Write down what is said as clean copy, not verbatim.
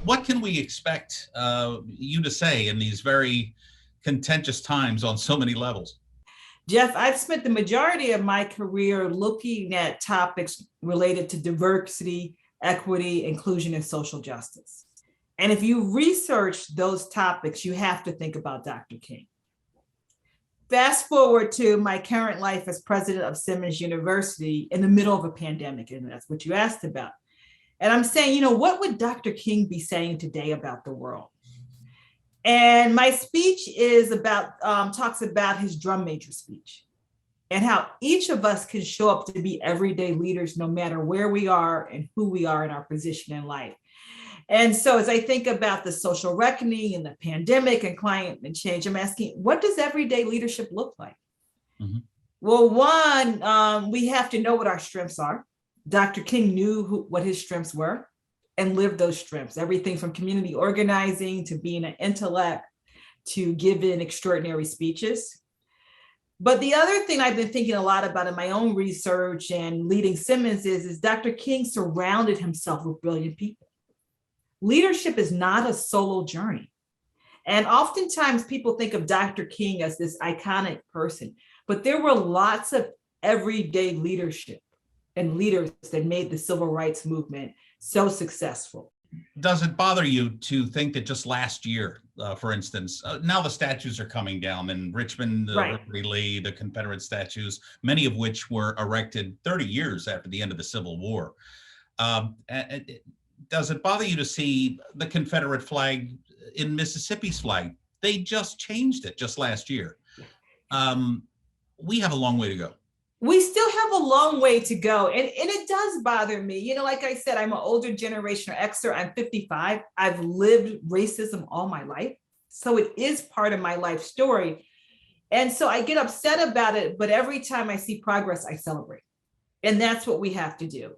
what can we expect you to say in these very contentious times on so many levels? Jeff, I've spent the majority of my career looking at topics related to diversity, equity, inclusion, and social justice. And if you research those topics, you have to think about Dr. King. Fast forward to my current life as president of Simmons University in the middle of a pandemic, and that's what you asked about. And I'm saying, what would Dr. King be saying today about the world? And my speech is talks about his drum major speech and how each of us can show up to be everyday leaders, no matter where we are and who we are in our position in life. And so as I think about the social reckoning and the pandemic and climate change, I'm asking, what does everyday leadership look like? Mm-hmm. Well, one, we have to know what our strengths are. Dr. King knew what his strengths were and lived those strengths, everything from community organizing to being an intellect to giving extraordinary speeches. But the other thing I've been thinking a lot about in my own research and leading Simmons is Dr. King surrounded himself with brilliant people. Leadership is not a solo journey. And oftentimes people think of Dr. King as this iconic person, but there were lots of everyday leadership and leaders that made the civil rights movement so successful. Does it bother you to think that just last year, for instance, now the statues are coming down in Richmond, Liberty Lee, the Confederate statues, many of which were erected 30 years after the end of the Civil War. Does it bother you to see the Confederate flag in Mississippi's flag? They just changed it just last year. We have a long way to go. We still have a long way to go. And it does bother me. Like I said, I'm an older generation or Xer. I'm 55. I've lived racism all my life. So it is part of my life story. And so I get upset about it. But every time I see progress, I celebrate. And that's what we have to do.